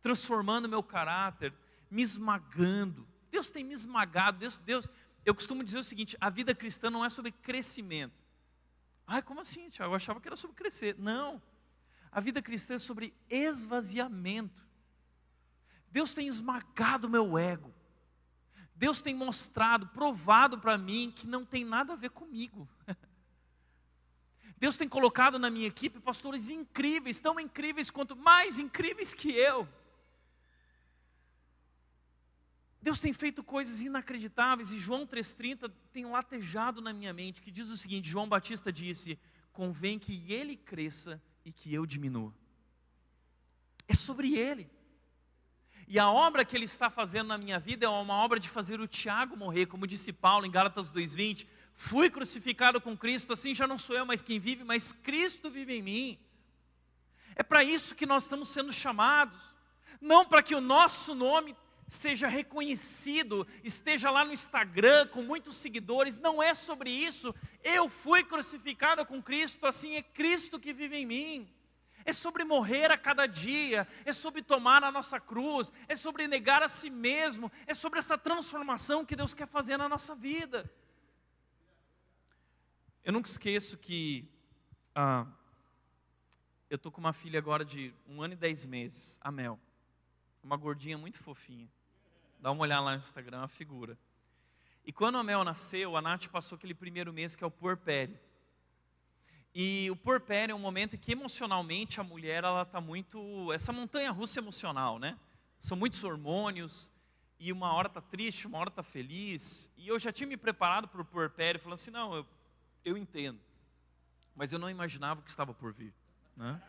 transformando meu caráter, me esmagando. Deus tem me esmagado. Deus, eu costumo dizer o seguinte: a vida cristã não é sobre crescimento. Ai, como assim, Tiago? Eu achava que era sobre crescer. Não. A vida cristã é sobre esvaziamento. Deus tem esmagado o meu ego. Deus tem mostrado, provado para mim que não tem nada a ver comigo. Deus tem colocado na minha equipe pastores incríveis, tão incríveis quanto mais incríveis que eu. Deus tem feito coisas inacreditáveis, e João 3,30 tem latejado na minha mente, que diz o seguinte: João Batista disse: convém que ele cresça e que eu diminua. É sobre Ele. E a obra que Ele está fazendo na minha vida é uma obra de fazer o Tiago morrer, como disse Paulo em Gálatas 2,20, fui crucificado com Cristo, assim já não sou eu mais quem vive, mas Cristo vive em mim. É para isso que nós estamos sendo chamados, não para que o nosso nome seja reconhecido, esteja lá no Instagram com muitos seguidores, não é sobre isso. Eu fui crucificado com Cristo, assim é Cristo que vive em mim. É sobre morrer a cada dia, é sobre tomar a nossa cruz, é sobre negar a si mesmo, é sobre essa transformação que Deus quer fazer na nossa vida. Eu nunca esqueço que eu estou com uma filha agora de 1 ano e 10 meses, a Mel, uma gordinha muito fofinha. Dá uma olhada lá no Instagram, uma figura. E quando a Mel nasceu, a Nath passou aquele primeiro mês que é o puerpério. E o puerpério é um momento em que emocionalmente a mulher, ela está muito, essa montanha-russa emocional, né? São muitos hormônios, e uma hora está triste, uma hora está feliz. E eu já tinha me preparado para o puerpério, falando assim, não, eu entendo. Mas eu não imaginava o que estava por vir, né?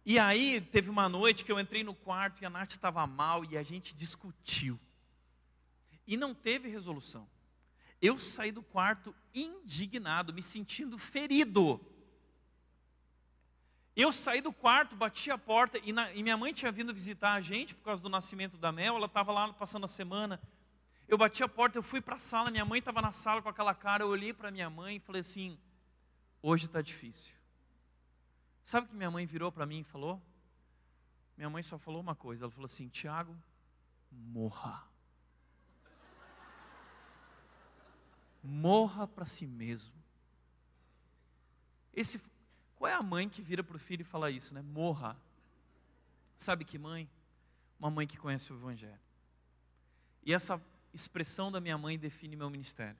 E aí, teve uma noite que eu entrei no quarto e a Nath estava mal e a gente discutiu. E não teve resolução. Eu saí do quarto indignado, me sentindo ferido. Eu saí do quarto, bati a porta e minha mãe tinha vindo visitar a gente por causa do nascimento da Mel, ela estava lá passando a semana. Eu bati a porta, eu fui para a sala, minha mãe estava na sala com aquela cara, eu olhei para minha mãe e falei assim, hoje está difícil. Sabe o que minha mãe virou para mim e falou? Minha mãe só falou uma coisa, ela falou assim, Tiago, morra. Morra para si mesmo. Qual é a mãe que vira para o filho e fala isso, né? Morra. Sabe que mãe? Uma mãe que conhece o Evangelho. E essa expressão da minha mãe define meu ministério.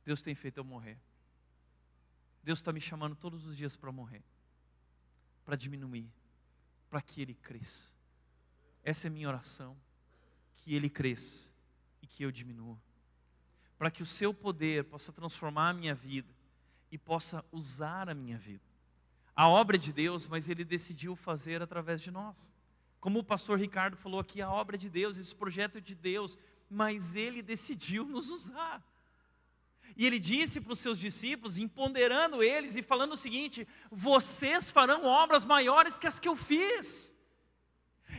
Deus tem feito eu morrer. Deus está me chamando todos os dias para morrer. Para diminuir, para que Ele cresça. Essa é a minha oração, que Ele cresça e que eu diminua. Para que o seu poder possa transformar a minha vida e possa usar a minha vida. A obra é de Deus, mas Ele decidiu fazer através de nós. Como o pastor Ricardo falou aqui, a obra é de Deus, esse projeto é de Deus, mas Ele decidiu nos usar. E Ele disse para os seus discípulos, empoderando eles e falando o seguinte, vocês farão obras maiores que as que eu fiz.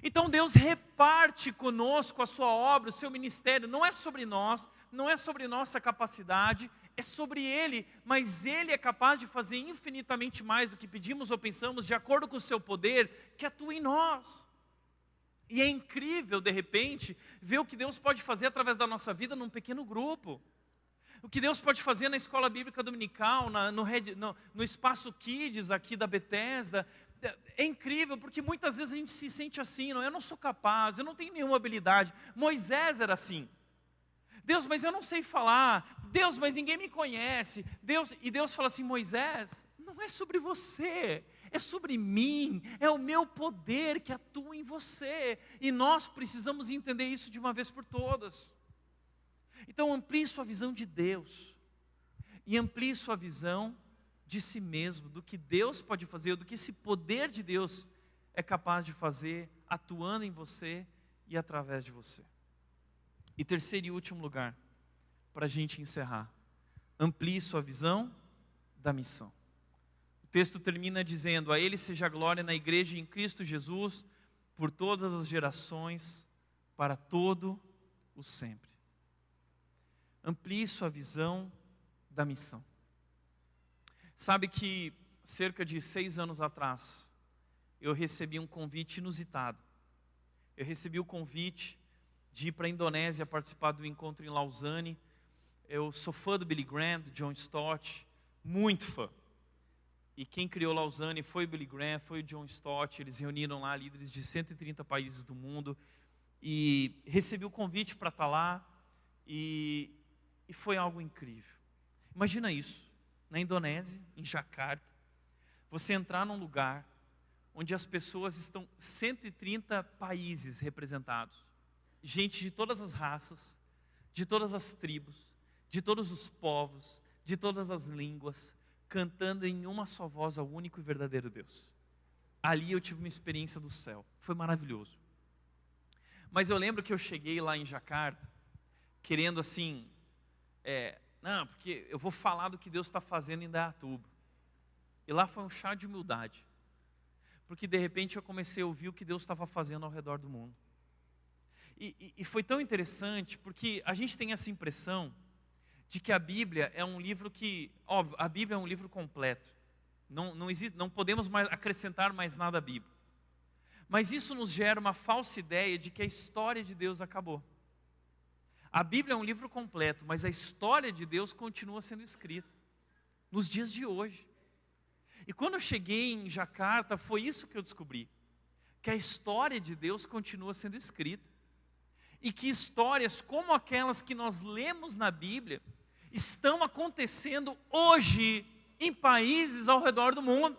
Então Deus reparte conosco a sua obra, o seu ministério, não é sobre nós, não é sobre nossa capacidade, é sobre Ele, mas Ele é capaz de fazer infinitamente mais do que pedimos ou pensamos, de acordo com o seu poder, que atua em nós. E é incrível, de repente, ver o que Deus pode fazer através da nossa vida num pequeno grupo. O que Deus pode fazer na escola bíblica dominical, no espaço Kids aqui da Bethesda. É incrível, porque muitas vezes a gente se sente assim, não, eu não sou capaz, eu não tenho nenhuma habilidade. Moisés era assim. Deus, mas eu não sei falar. Deus, mas ninguém me conhece. E Deus fala assim, Moisés, não é sobre você, é sobre mim, é o meu poder que atua em você. E nós precisamos entender isso de uma vez por todas. Então amplie sua visão de Deus. E amplie sua visão de si mesmo, do que Deus pode fazer, do que esse poder de Deus é capaz de fazer, atuando em você e através de você. E terceiro e último lugar, para a gente encerrar, amplie sua visão da missão. O texto termina dizendo, a Ele seja a glória na igreja e em Cristo Jesus, por todas as gerações, para todo o sempre. Amplie sua visão da missão. Sabe que cerca de 6 anos atrás, eu recebi um convite inusitado. Eu recebi o convite de ir para a Indonésia participar do encontro em Lausanne. Eu sou fã do Billy Graham, do John Stott, muito fã. E quem criou Lausanne foi o Billy Graham, foi o John Stott. Eles reuniram lá líderes de 130 países do mundo. E recebi o convite para estar lá. E foi algo incrível. Imagina isso, na Indonésia, em Jakarta, você entrar num lugar onde as pessoas estão 130 países representados. Gente de todas as raças, de todas as tribos, de todos os povos, de todas as línguas, cantando em uma só voz ao único e verdadeiro Deus. Ali eu tive uma experiência do céu, foi maravilhoso. Mas eu lembro que eu cheguei lá em Jakarta, querendo assim, não, porque eu vou falar do que Deus está fazendo em Indaiatuba. E lá foi um chá de humildade, porque de repente eu comecei a ouvir o que Deus estava fazendo ao redor do mundo. E foi tão interessante, porque a gente tem essa impressão de que a Bíblia é um livro que, óbvio, a Bíblia é um livro completo. Não podemos mais acrescentar mais nada à Bíblia. Mas isso nos gera uma falsa ideia de que a história de Deus acabou. A Bíblia é um livro completo, mas a história de Deus continua sendo escrita, nos dias de hoje. E quando eu cheguei em Jakarta, foi isso que eu descobri, que a história de Deus continua sendo escrita. E que histórias como aquelas que nós lemos na Bíblia, estão acontecendo hoje, em países ao redor do mundo.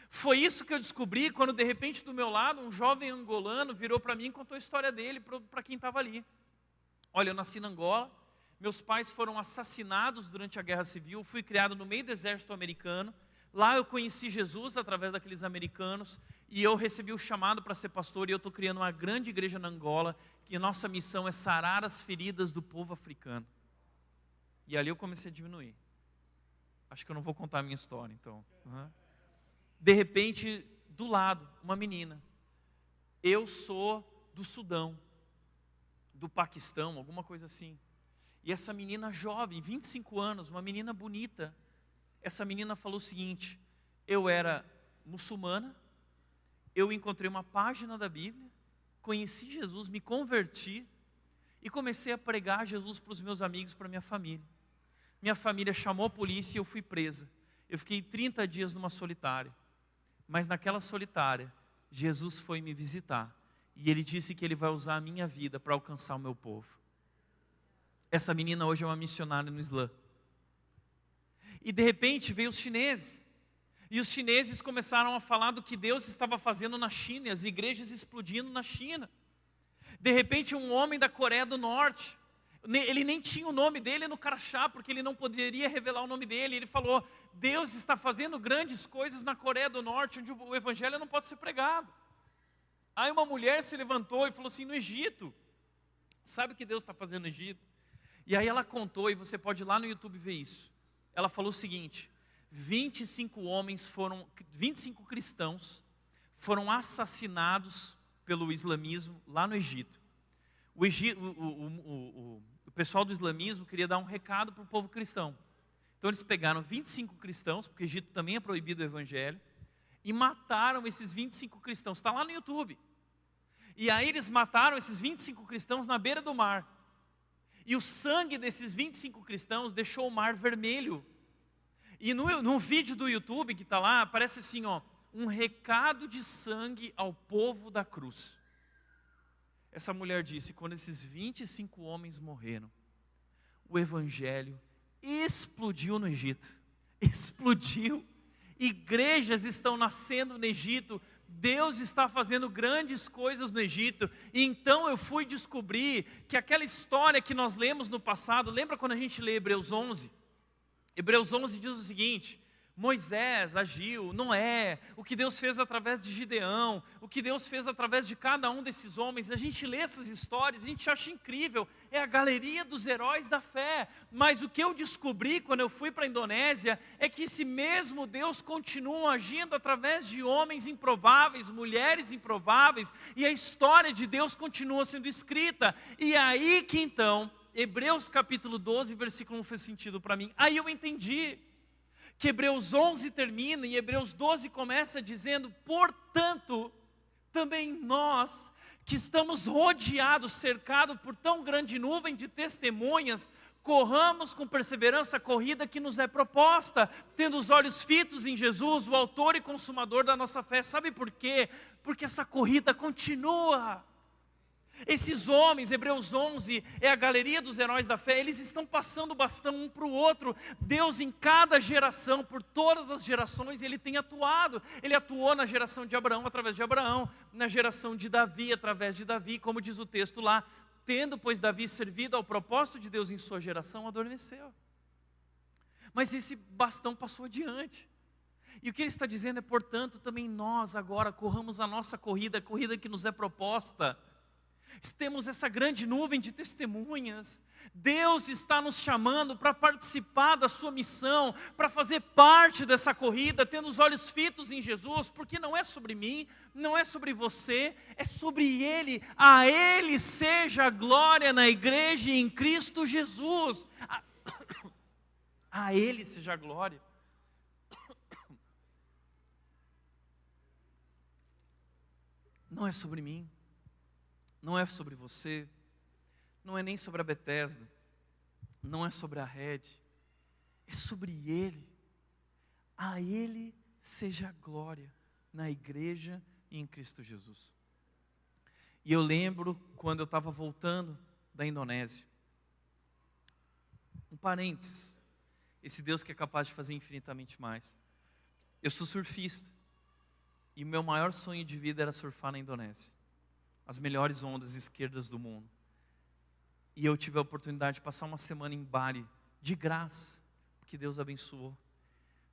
Foi isso que eu descobri quando de repente do meu lado, um jovem angolano virou para mim e contou a história dele para quem estava ali. Olha, eu nasci na Angola, meus pais foram assassinados durante a Guerra Civil, fui criado no meio do exército americano, lá eu conheci Jesus através daqueles americanos, e eu recebi o chamado para ser pastor, e eu estou criando uma grande igreja na Angola, que a nossa missão é sarar as feridas do povo africano. E ali eu comecei a diminuir. Acho que eu não vou contar a minha história, então. De repente, do lado, uma menina. Eu sou do Sudão, do Paquistão, alguma coisa assim. E essa menina jovem, 25 anos, uma menina bonita, essa menina falou o seguinte, eu era muçulmana, eu encontrei uma página da Bíblia, conheci Jesus, me converti e comecei a pregar Jesus para os meus amigos, para a minha família. Minha família chamou a polícia e eu fui presa. Eu fiquei 30 dias numa solitária. Mas naquela solitária, Jesus foi me visitar. E Ele disse que Ele vai usar a minha vida para alcançar o meu povo. Essa menina hoje é uma missionária no Islã. E de repente veio os chineses. E os chineses começaram a falar do que Deus estava fazendo na China, e as igrejas explodindo na China. De repente um homem da Coreia do Norte, ele nem tinha o nome dele no crachá, porque ele não poderia revelar o nome dele. Ele falou, Deus está fazendo grandes coisas na Coreia do Norte, onde o evangelho não pode ser pregado. Aí uma mulher se levantou e falou assim, no Egito, sabe o que Deus está fazendo no Egito? E aí ela contou, e você pode ir lá no YouTube ver isso. Ela falou o seguinte, 25 cristãos foram assassinados pelo islamismo lá no Egito. O pessoal do islamismo queria dar um recado para o povo cristão. Então eles pegaram 25 cristãos, porque o Egito também é proibido o evangelho, e mataram esses 25 cristãos. Está lá no YouTube. E aí eles mataram esses 25 cristãos na beira do mar. E o sangue desses 25 cristãos deixou o mar vermelho. E no vídeo do YouTube que está lá, aparece assim, ó, um recado de sangue ao povo da cruz. Essa mulher disse, quando esses 25 homens morreram, o evangelho explodiu no Egito. Explodiu. Igrejas estão nascendo no Egito. Deus está fazendo grandes coisas no Egito. E então eu fui descobrir que aquela história que nós lemos no passado, lembra quando a gente lê Hebreus 11? Hebreus 11 diz o seguinte: Moisés agiu, Noé, o que Deus fez através de Gideão, o que Deus fez através de cada um desses homens. A gente lê essas histórias, a gente acha incrível, é a galeria dos heróis da fé. Mas o que eu descobri quando eu fui para a Indonésia é que esse mesmo Deus continua agindo através de homens improváveis, mulheres improváveis, e a história de Deus continua sendo escrita. E aí que então, Hebreus capítulo 12, versículo 1 fez sentido para mim. Aí eu entendi que Hebreus 11 termina e Hebreus 12 começa dizendo: portanto, também nós, que estamos rodeados, cercados por tão grande nuvem de testemunhas, corramos com perseverança a corrida que nos é proposta, tendo os olhos fitos em Jesus, o autor e consumador da nossa fé. Sabe por quê? Porque essa corrida continua. Esses homens, Hebreus 11, é a galeria dos heróis da fé, eles estão passando o bastão um para o outro. Deus em cada geração, por todas as gerações, Ele tem atuado. Ele atuou na geração de Abraão, através de Abraão, na geração de Davi, através de Davi, como diz o texto lá, tendo, pois, Davi servido ao propósito de Deus em sua geração, adormeceu. Mas esse bastão passou adiante. E o que ele está dizendo é, portanto, também nós agora corramos a nossa corrida, a corrida que nos é proposta. Temos essa grande nuvem de testemunhas. Deus está nos chamando para participar da sua missão, para fazer parte dessa corrida, tendo os olhos fitos em Jesus, porque não é sobre mim, não é sobre você, é sobre Ele. A Ele seja a glória na igreja e em Cristo Jesus. A Ele seja a glória. Não é sobre mim. Não é sobre você, não é nem sobre a Bethesda, não é sobre a Rede, é sobre Ele. A Ele seja a glória na igreja e em Cristo Jesus. E eu lembro quando eu estava voltando da Indonésia, um parênteses, esse Deus que é capaz de fazer infinitamente mais. Eu sou surfista, e o meu maior sonho de vida era surfar na Indonésia. As melhores ondas esquerdas do mundo. E eu tive a oportunidade de passar uma semana em Bali, de graça, porque Deus abençoou,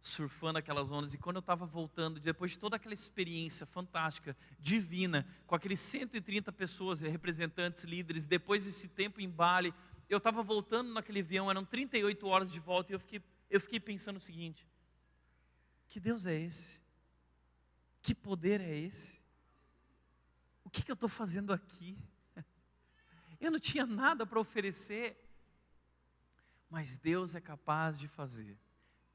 surfando aquelas ondas. E quando eu estava voltando, depois de toda aquela experiência fantástica, divina, com aqueles 130 pessoas, representantes, líderes, depois desse tempo em Bali, eu estava voltando naquele avião, eram 38 horas de volta, e eu fiquei pensando o seguinte: que Deus é esse? Que poder é esse? O que eu estou fazendo aqui? Eu não tinha nada para oferecer. Mas Deus é capaz de fazer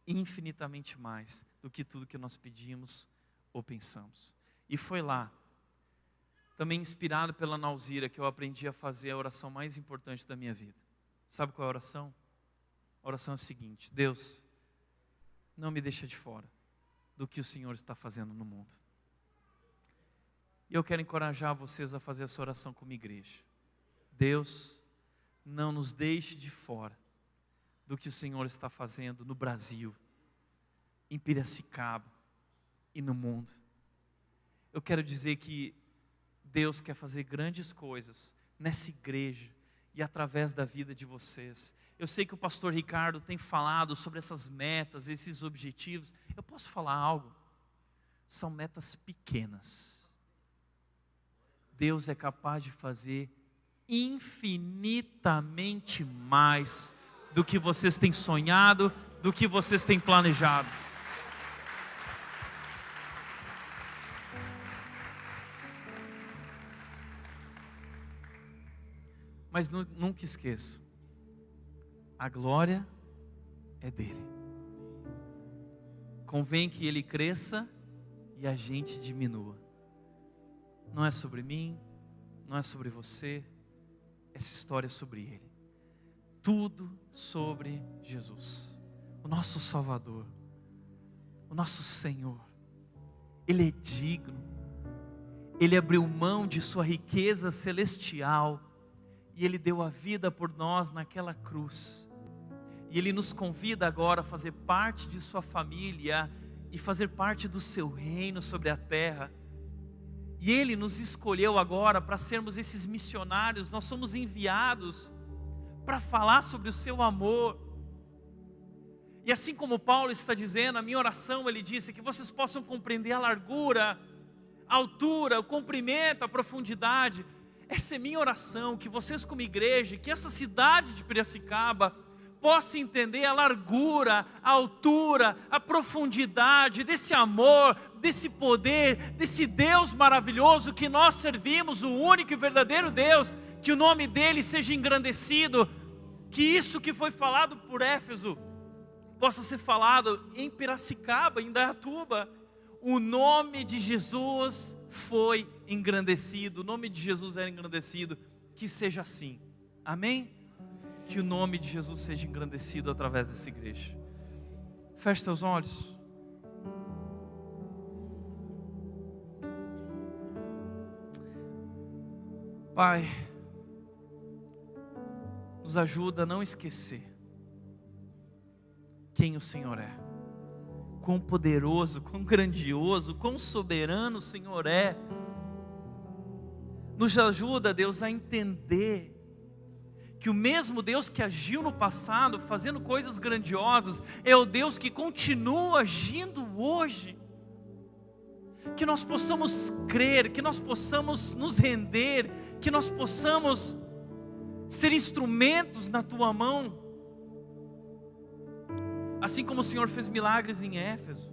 infinitamente mais do que tudo que nós pedimos ou pensamos. E foi lá, também inspirado pela Nauzira, que eu aprendi a fazer a oração mais importante da minha vida. Sabe qual é a oração? A oração é a seguinte: Deus, não me deixa de fora do que o Senhor está fazendo no mundo. E eu quero encorajar vocês a fazer essa oração como igreja. Deus, não nos deixe de fora do que o Senhor está fazendo no Brasil, em Piracicaba e no mundo. Eu quero dizer que Deus quer fazer grandes coisas nessa igreja e através da vida de vocês. Eu sei que o pastor Ricardo tem falado sobre essas metas, esses objetivos. Eu posso falar algo? São metas pequenas. Deus é capaz de fazer infinitamente mais do que vocês têm sonhado, do que vocês têm planejado. Mas nunca esqueça, a glória é dele. Convém que ele cresça e a gente diminua. Não é sobre mim, não é sobre você, essa história é sobre Ele. Tudo sobre Jesus, o nosso Salvador, o nosso Senhor. Ele é digno, Ele abriu mão de sua riqueza celestial e Ele deu a vida por nós naquela cruz. E Ele nos convida agora a fazer parte de sua família e fazer parte do seu reino sobre a terra. E Ele nos escolheu agora para sermos esses missionários. Nós somos enviados para falar sobre o seu amor. E assim como Paulo está dizendo, a minha oração, ele disse, que vocês possam compreender a largura, a altura, o comprimento, a profundidade. Essa é minha oração, que vocês como igreja, que essa cidade de Piracicaba possa entender a largura, a altura, a profundidade desse amor, desse poder, desse Deus maravilhoso que nós servimos, o único e verdadeiro Deus, que o nome dele seja engrandecido, que isso que foi falado por Éfeso possa ser falado em Piracicaba, em Indaiatuba. O nome de Jesus foi engrandecido, o nome de Jesus era engrandecido, que seja assim, amém? Que o nome de Jesus seja engrandecido através dessa igreja. Feche teus olhos. Pai, nos ajuda a não esquecer quem o Senhor é, quão poderoso, quão grandioso, quão soberano o Senhor é. Nos ajuda, Deus, a entender que o mesmo Deus que agiu no passado, fazendo coisas grandiosas, é o Deus que continua agindo hoje. Que nós possamos crer, que nós possamos nos render, que nós possamos ser instrumentos na Tua mão. Assim como o Senhor fez milagres em Éfeso,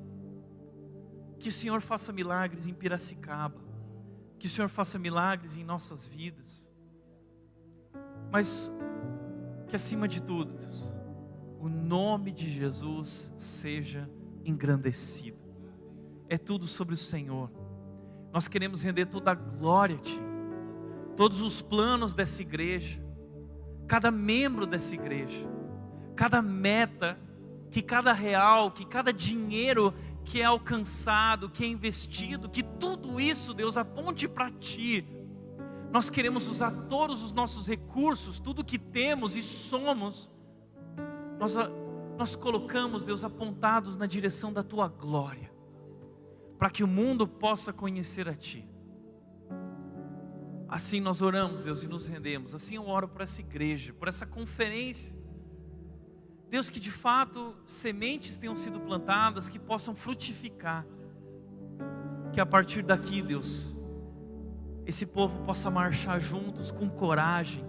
que o Senhor faça milagres em Piracicaba, que o Senhor faça milagres em nossas vidas. Mas que acima de tudo, Deus, o nome de Jesus seja engrandecido. É tudo sobre o Senhor. Nós queremos render toda a glória a Ti. Todos os planos dessa igreja, cada membro dessa igreja, cada meta, que cada real, que cada dinheiro que é alcançado, que é investido, que tudo isso, Deus, aponte para Ti. Nós queremos usar todos os nossos recursos, tudo que temos e somos, nós colocamos, Deus, apontados na direção da Tua glória, para que o mundo possa conhecer a Ti. Assim nós oramos, Deus, e nos rendemos. Assim eu oro por essa igreja, por essa conferência. Deus, que de fato sementes tenham sido plantadas, que possam frutificar. Que a partir daqui, Deus, esse povo possa marchar juntos com coragem,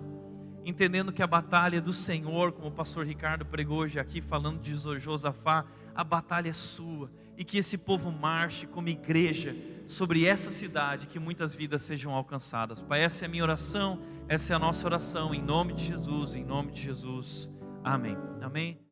entendendo que a batalha é do Senhor, como o pastor Ricardo pregou hoje aqui, falando de Josafá, a batalha é sua, e que esse povo marche como igreja sobre essa cidade, que muitas vidas sejam alcançadas. Pai, essa é a minha oração, essa é a nossa oração, em nome de Jesus, amém. Amém.